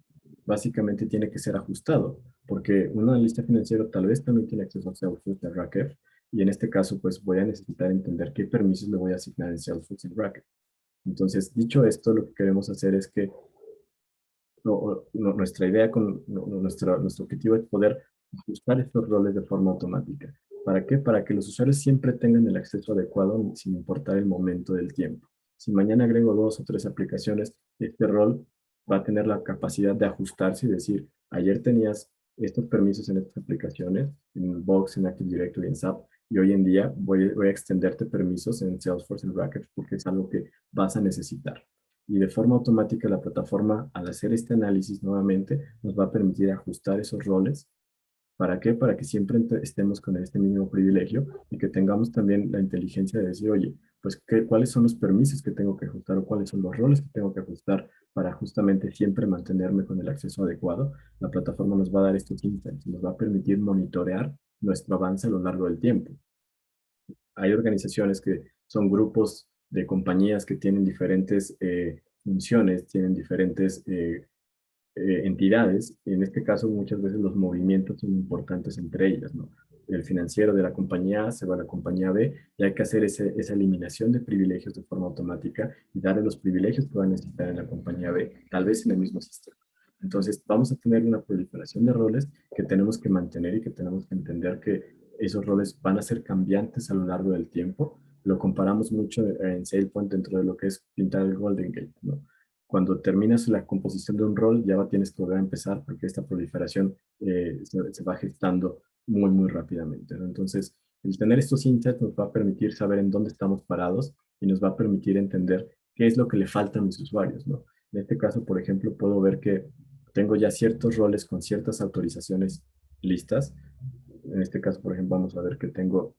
básicamente tiene que ser ajustado, porque un analista financiero tal vez también tiene acceso a Salesforce y Racket, y en este caso, pues voy a necesitar entender qué permisos le voy a asignar en Salesforce y Racket. Entonces, dicho esto, lo que queremos hacer es que nuestra idea nuestro objetivo es poder ajustar estos roles de forma automática. ¿Para qué? Para que los usuarios siempre tengan el acceso adecuado sin importar el momento del tiempo. Si mañana agrego 2 o 3 aplicaciones, este rol va a tener la capacidad de ajustarse y decir, ayer tenías estos permisos en estas aplicaciones, en Box, en Active Directory, en SAP, y hoy en día voy a extenderte permisos en Salesforce, en Racket, porque es algo que vas a necesitar. Y de forma automática la plataforma, al hacer este análisis nuevamente, nos va a permitir ajustar esos roles. ¿Para qué? Para que siempre estemos con este mínimo privilegio y que tengamos también la inteligencia de decir, oye, pues cuáles son los permisos que tengo que ajustar o cuáles son los roles que tengo que ajustar para justamente siempre mantenerme con el acceso adecuado. La plataforma nos va a dar estos insights, nos va a permitir monitorear nuestro avance a lo largo del tiempo. Hay organizaciones que son grupos de compañías que tienen diferentes funciones, tienen diferentes entidades. En este caso, muchas veces los movimientos son importantes entre ellas, ¿no? El financiero de la compañía A se va a la compañía B y hay que hacer esa eliminación de privilegios de forma automática y darle los privilegios que va a necesitar en la compañía B, tal vez en el mismo sistema. Entonces, vamos a tener una proliferación de roles que tenemos que mantener y que tenemos que entender que esos roles van a ser cambiantes a lo largo del tiempo. Lo comparamos mucho en SailPoint dentro de lo que es pintar el Golden Gate, ¿no? Cuando terminas la composición de un rol, ya tienes que volver a empezar porque esta proliferación se va gestando muy, muy rápidamente, ¿no? Entonces, el tener estos insights nos va a permitir saber en dónde estamos parados y nos va a permitir entender qué es lo que le falta a mis usuarios, ¿no? En este caso, por ejemplo, puedo ver que tengo ya ciertos roles con ciertas autorizaciones listas. En este caso, por ejemplo, vamos a ver que tengo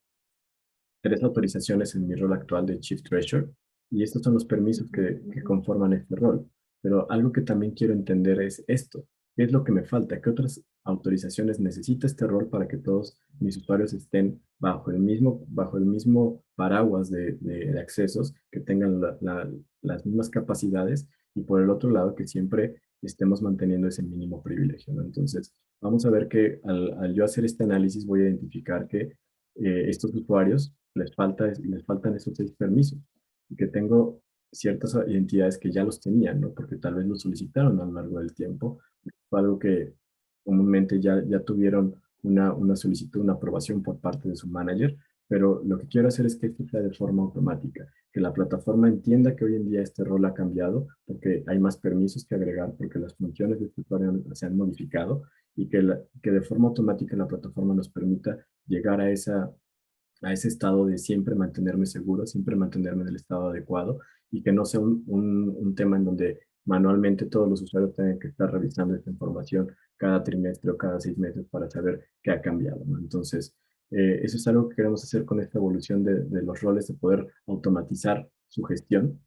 3 autorizaciones en mi rol actual de Chief Treasurer y estos son los permisos que conforman este rol. Pero algo que también quiero entender es esto. ¿Qué es lo que me falta? ¿Qué otras autorizaciones necesita este rol para que todos mis usuarios estén bajo el mismo paraguas de accesos, que tengan las mismas capacidades y por el otro lado que siempre estemos manteniendo ese mínimo privilegio, ¿no? Entonces, vamos a ver que al yo hacer este análisis voy a identificar que estos usuarios les faltan esos 6 permisos y que tengo ciertas identidades que ya los tenían, ¿no? Porque tal vez los solicitaron a lo largo del tiempo. Fue algo que comúnmente ya tuvieron una solicitud, una aprobación por parte de su manager, pero lo que quiero hacer es que esto sea de forma automática, que la plataforma entienda que hoy en día este rol ha cambiado porque hay más permisos que agregar, porque las funciones de este usuario se han modificado y que de forma automática la plataforma nos permita llegar a ese estado de siempre mantenerme seguro, siempre mantenerme en el estado adecuado y que no sea un tema en donde manualmente todos los usuarios tengan que estar revisando esta información cada trimestre o cada 6 meses para saber qué ha cambiado, ¿no? Entonces, Eso es algo que queremos hacer con esta evolución de los roles, de poder automatizar su gestión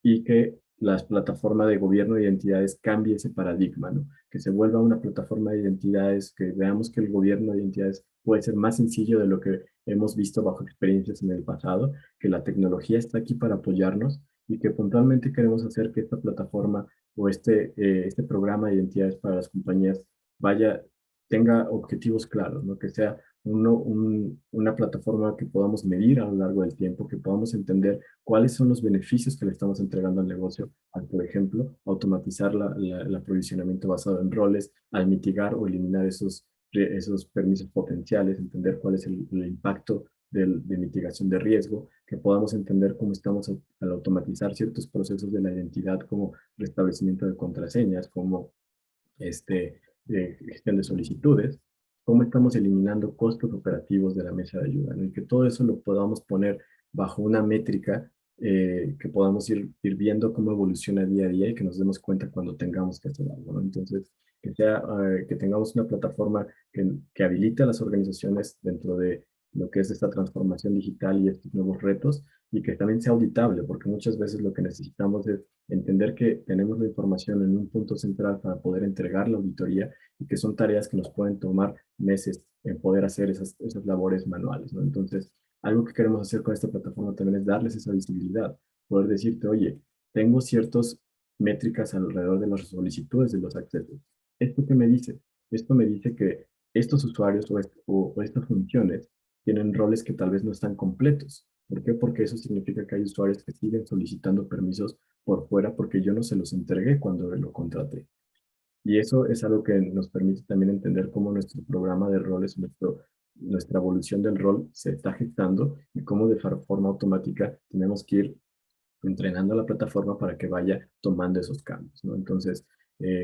y que la plataforma de gobierno de identidades cambie ese paradigma, ¿no? Que se vuelva una plataforma de identidades, que veamos que el gobierno de identidades puede ser más sencillo de lo que hemos visto bajo experiencias en el pasado, que la tecnología está aquí para apoyarnos y que puntualmente queremos hacer que esta plataforma o este programa de identidades para las compañías tenga objetivos claros, ¿no? Que sea una plataforma que podamos medir a lo largo del tiempo, que podamos entender cuáles son los beneficios que le estamos entregando al negocio, al, por ejemplo, automatizar el aprovisionamiento basado en roles, al mitigar o eliminar esos permisos potenciales, entender cuál es el impacto de mitigación de riesgo, que podamos entender cómo estamos al automatizar ciertos procesos de la identidad, como restablecimiento de contraseñas, como gestión de solicitudes, cómo estamos eliminando costos operativos de la mesa de ayuda, ¿no? Y que todo eso lo podamos poner bajo una métrica que podamos ir viendo cómo evoluciona día a día y que nos demos cuenta cuando tengamos que hacer algo, ¿no? Entonces, que tengamos una plataforma que habilite a las organizaciones dentro de lo que es esta transformación digital y estos nuevos retos, y que también sea auditable, porque muchas veces lo que necesitamos es entender que tenemos la información en un punto central para poder entregar la auditoría y que son tareas que nos pueden tomar meses en poder hacer esas labores manuales, ¿no? Entonces, algo que queremos hacer con esta plataforma también es darles esa visibilidad, poder decirte, oye, tengo ciertas métricas alrededor de las solicitudes de los accesos. ¿Esto qué me dice? Esto me dice que estos usuarios o estas funciones tienen roles que tal vez no están completos. ¿Por qué? Porque eso significa que hay usuarios que siguen solicitando permisos por fuera porque yo no se los entregué cuando lo contraté. Y eso es algo que nos permite también entender cómo nuestro programa de roles, nuestra evolución del rol se está gestando y cómo de forma automática tenemos que ir entrenando a la plataforma para que vaya tomando esos cambios, ¿no? Entonces,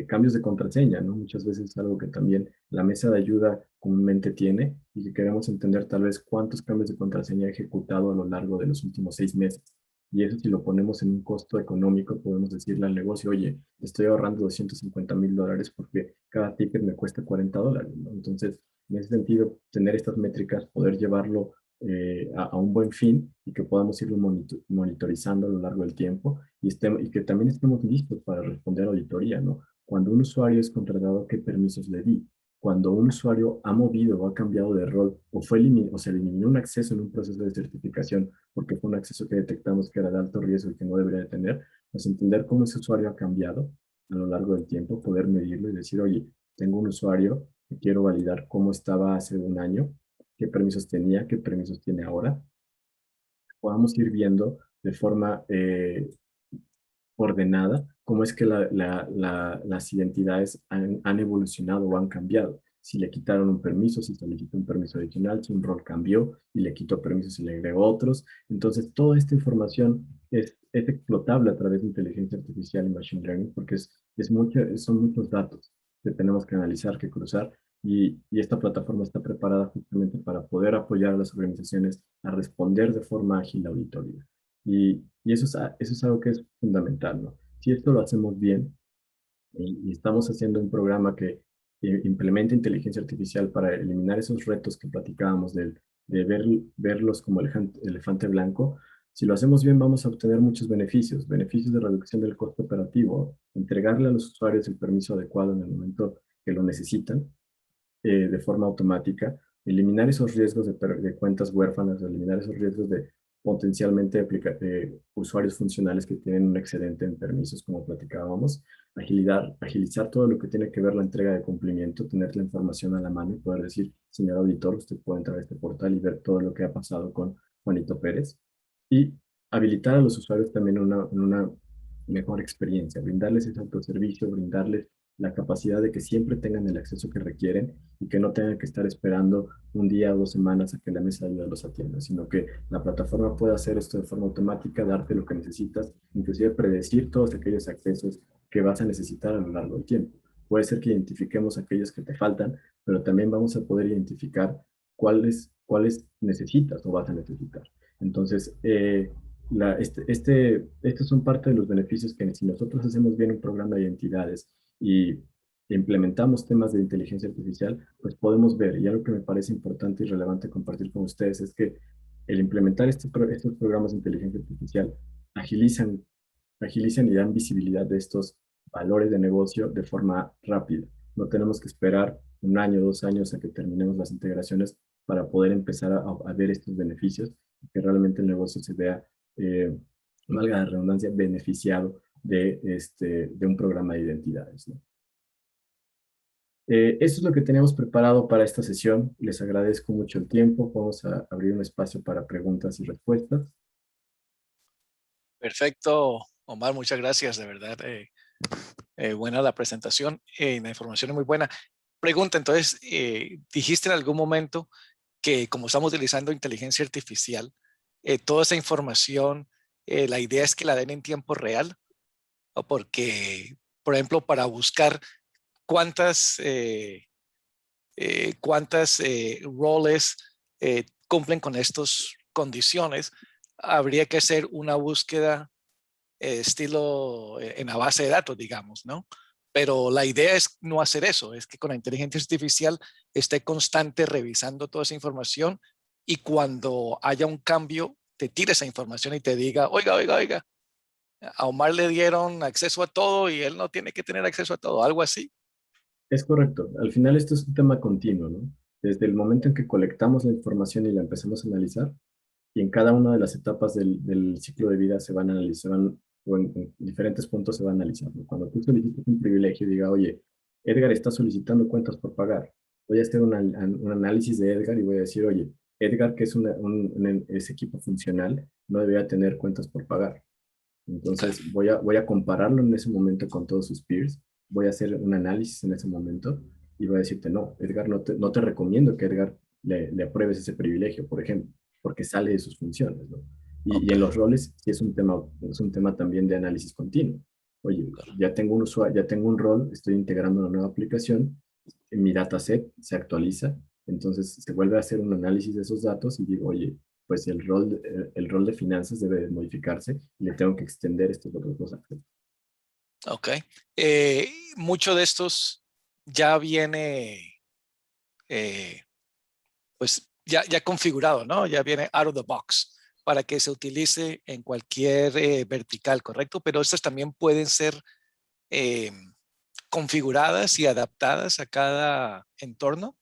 cambios de contraseña, ¿no? Muchas veces es algo que también la mesa de ayuda comúnmente tiene y que queremos entender tal vez cuántos cambios de contraseña ha ejecutado a lo largo de los últimos 6 meses. Y eso si lo ponemos en un costo económico, podemos decirle al negocio, oye, estoy ahorrando $250,000 porque cada ticket me cuesta $40, ¿no? Entonces, en ese sentido, tener estas métricas, poder llevarlo a un buen fin y que podamos irlo monitorizando a lo largo del tiempo y que también estemos listos para responder a auditoría, ¿no? Cuando un usuario es contratado, ¿qué permisos le di? Cuando un usuario ha movido o ha cambiado de rol o se eliminó un acceso en un proceso de certificación porque fue un acceso que detectamos que era de alto riesgo y que no debería de tener, pues entender cómo ese usuario ha cambiado a lo largo del tiempo, poder medirlo y decir, oye, tengo un usuario que quiero validar cómo estaba hace un año, qué permisos tenía, qué permisos tiene ahora, podamos ir viendo de forma ordenada cómo es que las identidades han evolucionado o han cambiado. Si le quitaron un permiso, si solicitó un permiso adicional, si un rol cambió y le quitó permisos y le agregó otros. Entonces, toda esta información es explotable a través de inteligencia artificial y machine learning porque son muchos datos que tenemos que analizar, que cruzar y esta plataforma está preparada justamente para poder apoyar a las organizaciones a responder de forma ágil a auditoría. Y eso es algo que es fundamental, ¿no? Si esto lo hacemos bien y estamos haciendo un programa que implementa inteligencia artificial para eliminar esos retos que platicábamos verlos como elefante blanco, si lo hacemos bien vamos a obtener muchos beneficios de reducción del costo operativo, entregarle a los usuarios el permiso adecuado en el momento que lo necesitan, de forma automática, eliminar esos riesgos de cuentas huérfanas, eliminar esos riesgos de potencialmente usuarios funcionales que tienen un excedente en permisos, como platicábamos, agilizar todo lo que tiene que ver la entrega de cumplimiento, tener la información a la mano y poder decir, señor auditor, usted puede entrar a este portal y ver todo lo que ha pasado con Juanito Pérez. Y habilitar a los usuarios también en una mejor experiencia, brindarles ese autoservicio, brindarles la capacidad de que siempre tengan el acceso que requieren y que no tengan que estar esperando un día o 2 semanas a que la mesa de ayuda los atienda, sino que la plataforma pueda hacer esto de forma automática, darte lo que necesitas, inclusive predecir todos aquellos accesos que vas a necesitar a lo largo del tiempo. Puede ser que identifiquemos aquellos que te faltan, pero también vamos a poder identificar cuáles necesitas o vas a necesitar. Entonces, estos son parte de los beneficios que si nosotros hacemos bien un programa de identidades y implementamos temas de inteligencia artificial, pues podemos ver, y algo que me parece importante y relevante compartir con ustedes es que el implementar estos programas de inteligencia artificial agilizan, agilizan y dan visibilidad de estos valores de negocio de forma rápida. No tenemos que esperar un año, 2 años a que terminemos las integraciones para poder empezar a ver estos beneficios y que realmente el negocio se vea, valga la redundancia, beneficiado de un programa de identidades, ¿no? Esto es lo que teníamos preparado para esta sesión. Les agradezco mucho el tiempo. Vamos a abrir un espacio para preguntas y respuestas. Perfecto, Omar, muchas gracias, de verdad. Buena la presentación, la información es muy buena. Pregunta, entonces, dijiste en algún momento que como estamos utilizando inteligencia artificial, toda esa información, la idea es que la den en tiempo real, o porque, por ejemplo, para buscar cuántas roles cumplen con estas condiciones, habría que hacer una búsqueda estilo en la base de datos, digamos, ¿no? Pero la idea es no hacer eso, es que con la inteligencia artificial esté constante revisando toda esa información y cuando haya un cambio, te tire esa información y te diga, oiga, oiga, oiga, a Omar le dieron acceso a todo y él no tiene que tener acceso a todo, algo así. Es correcto. Al final esto es un tema continuo, ¿no? Desde el momento en que colectamos la información y la empezamos a analizar, y en cada una de las etapas del ciclo de vida se van a analizar, o en diferentes puntos se va a analizar, ¿no? Cuando tú solicitas un privilegio y diga, oye, Edgar está solicitando cuentas por pagar, voy a hacer un análisis de Edgar y voy a decir, oye, Edgar, que es, es equipo funcional, no debería tener cuentas por pagar. Okay. Entonces voy a compararlo en ese momento con todos sus peers, voy a hacer un análisis en ese momento y voy a decirte, no, Edgar, no te recomiendo que Edgar le apruebes ese privilegio, por ejemplo, porque sale de sus funciones, ¿no? Y en Okay. los roles sí es un tema también de análisis continuo. Oye, Claro. ya tengo un usuario, ya tengo un rol, estoy integrando una nueva aplicación, mi dataset se actualiza, entonces se vuelve a hacer un análisis de esos datos y digo, oye, pues el rol de finanzas debe de modificarse y le tengo que extender estos otros dos accesos. Ok. Mucho de estos ya viene, pues ya configurado, ¿no? Ya viene out of the box para que se utilice en cualquier vertical, ¿correcto? Pero estas también pueden ser eh, configuradas y adaptadas a cada entorno.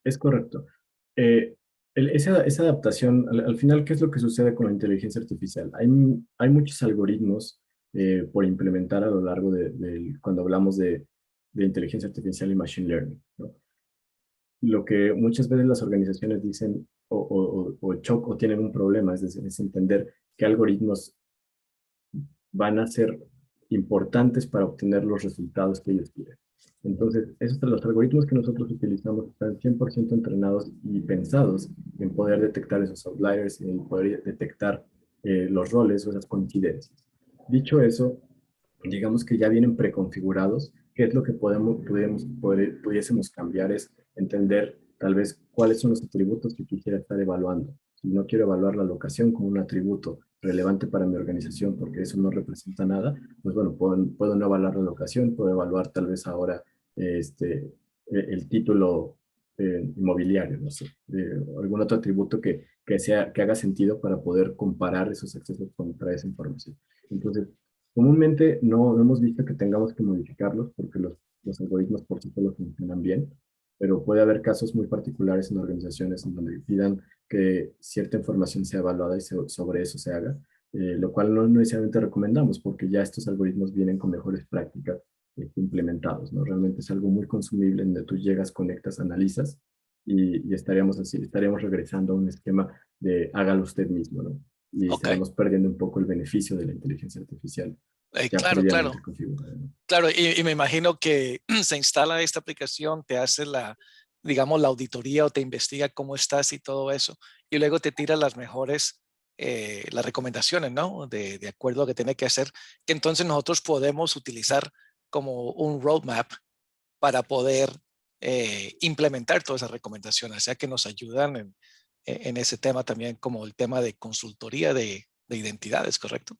Es correcto. Eh, esa adaptación, al final, ¿qué es lo que sucede con la inteligencia artificial? Hay muchos algoritmos por implementar a lo largo cuando hablamos de inteligencia artificial y machine learning, ¿no? Lo que muchas veces las organizaciones dicen o tienen un problema es entender qué algoritmos van a ser importantes para obtener los resultados que ellos quieren. Entonces, los algoritmos que nosotros utilizamos están 100% entrenados y pensados en poder detectar esos outliers, en poder detectar los roles o esas coincidencias. Dicho eso, digamos que ya vienen preconfigurados. ¿Qué es lo que pudiésemos cambiar? Es entender tal vez cuáles son los atributos que quisiera estar evaluando. Si no quiero evaluar la locación como un atributo relevante para mi organización porque eso no representa nada, pues bueno, puedo no evaluar la locación, puedo evaluar tal vez ahora el título inmobiliario, no sé, algún otro atributo que haga sentido para poder comparar esos accesos contra esa información. Entonces, comúnmente no hemos visto que tengamos que modificarlos porque los algoritmos por sí solos funcionan bien, pero puede haber casos muy particulares en organizaciones en donde pidan que cierta información sea evaluada y sobre eso se haga, lo cual no necesariamente recomendamos porque ya estos algoritmos vienen con mejores prácticas implementados, ¿no? Realmente es algo muy consumible en donde tú llegas, conectas, analizas y estaríamos así, estaríamos regresando a un esquema de hágalo usted mismo, ¿no? Y Ok. estaríamos perdiendo un poco el beneficio de la inteligencia artificial ya Claro, previamente claro. configurada, ¿no? Claro, y me imagino que se instala esta aplicación, te hace digamos, la auditoría o te investiga cómo estás y todo eso, y luego te tira las mejores, las recomendaciones, ¿no? De acuerdo a lo que tiene que hacer, que entonces nosotros podemos utilizar como un roadmap para poder implementar todas esas recomendaciones, o sea que nos ayudan en ese tema también, como el tema de consultoría de identidades, ¿correcto?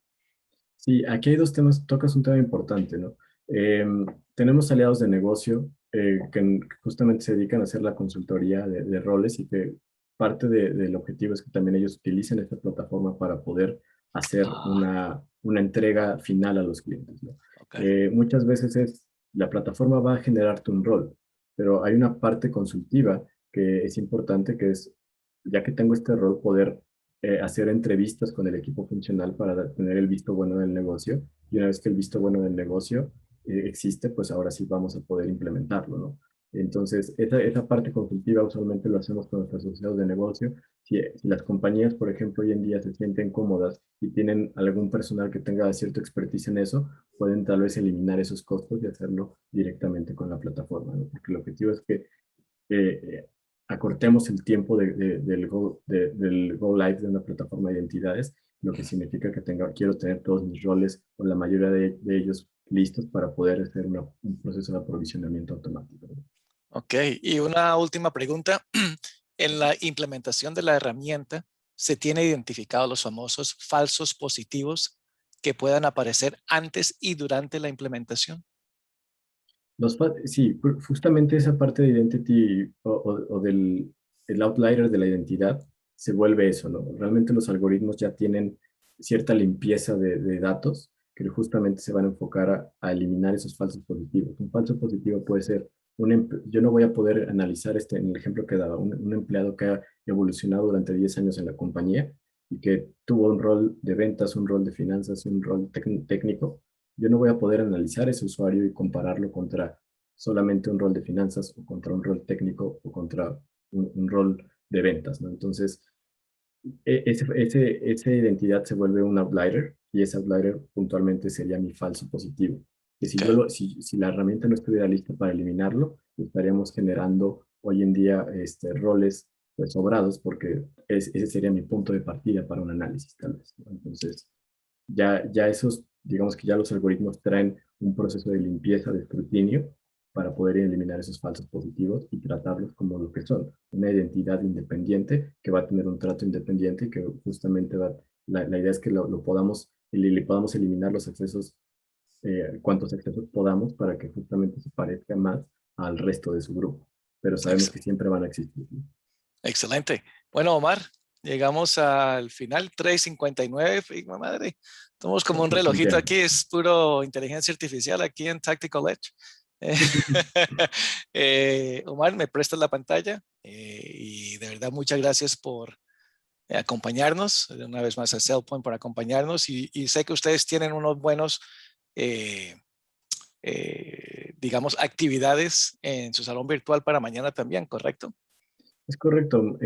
Sí, aquí hay dos temas, tocas un tema importante, ¿no? Tenemos aliados de negocio que justamente se dedican a hacer la consultoría de roles y que parte del objetivo es que también ellos utilicen esta plataforma para poder hacer una entrega final a los clientes, ¿no? Ok. Muchas veces la plataforma va a generarte un rol, pero hay una parte consultiva que es importante, que es, ya que tengo este rol, poder hacer entrevistas con el equipo funcional para tener el visto bueno del negocio. Y una vez que el visto bueno del negocio existe, pues ahora sí vamos a poder implementarlo, ¿no? Entonces, esa parte consultiva usualmente lo hacemos con nuestros asociados de negocio. Si las compañías, por ejemplo, hoy en día se sienten cómodas y tienen algún personal que tenga cierta expertise en eso, pueden tal vez eliminar esos costos y hacerlo directamente con la plataforma, ¿no? Porque el objetivo es que eh, acortemos el tiempo del go live de una plataforma de identidades, lo que significa que quiero tener todos mis roles o la mayoría de ellos listos para poder hacer un proceso de aprovisionamiento automático, ¿no? Ok, y una última pregunta. En la implementación de la herramienta, ¿se tiene identificado los famosos falsos positivos que puedan aparecer antes y durante la implementación? Sí, justamente esa parte de identity o del el outlier de la identidad se vuelve eso, ¿no? Realmente los algoritmos ya tienen cierta limpieza de datos que justamente se van a enfocar a eliminar esos falsos positivos. Un falso positivo puede ser, yo no voy a poder analizar en el ejemplo que daba, un empleado que ha evolucionado durante 10 años en la compañía y que tuvo un rol de ventas, un rol de finanzas, un rol técnico. Yo no voy a poder analizar ese usuario y compararlo contra solamente un rol de finanzas o contra un rol técnico o contra un rol de ventas, ¿no? Entonces, esa identidad se vuelve un outlier y ese outlier puntualmente sería mi falso positivo. Que si, Ok, si la herramienta no estuviera lista para eliminarlo, estaríamos generando hoy en día roles pues, sobrados porque ese sería mi punto de partida para un análisis, tal vez, ¿no? Entonces, ya esos, digamos que ya los algoritmos traen un proceso de limpieza, de escrutinio, para poder eliminar esos falsos positivos y tratarlos como lo que son, una identidad independiente que va a tener un trato independiente y que justamente la idea es que lo podamos, le podamos eliminar los accesos, cuantos accesos podamos para que justamente se parezca más al resto de su grupo. Pero sabemos que siempre van a existir, ¿no? excelente. Bueno, Omar, llegamos al final, 3:59. Madre, estamos como un Buen relojito tiempo. aquí, es puro inteligencia artificial aquí en Tactical Edge. Eh, Omar, me prestas la pantalla y de verdad muchas gracias por acompañarnos, una vez más a SailPoint por acompañarnos y sé que ustedes tienen unos buenos, eh, digamos, actividades en su salón virtual para mañana también, ¿correcto? Es correcto.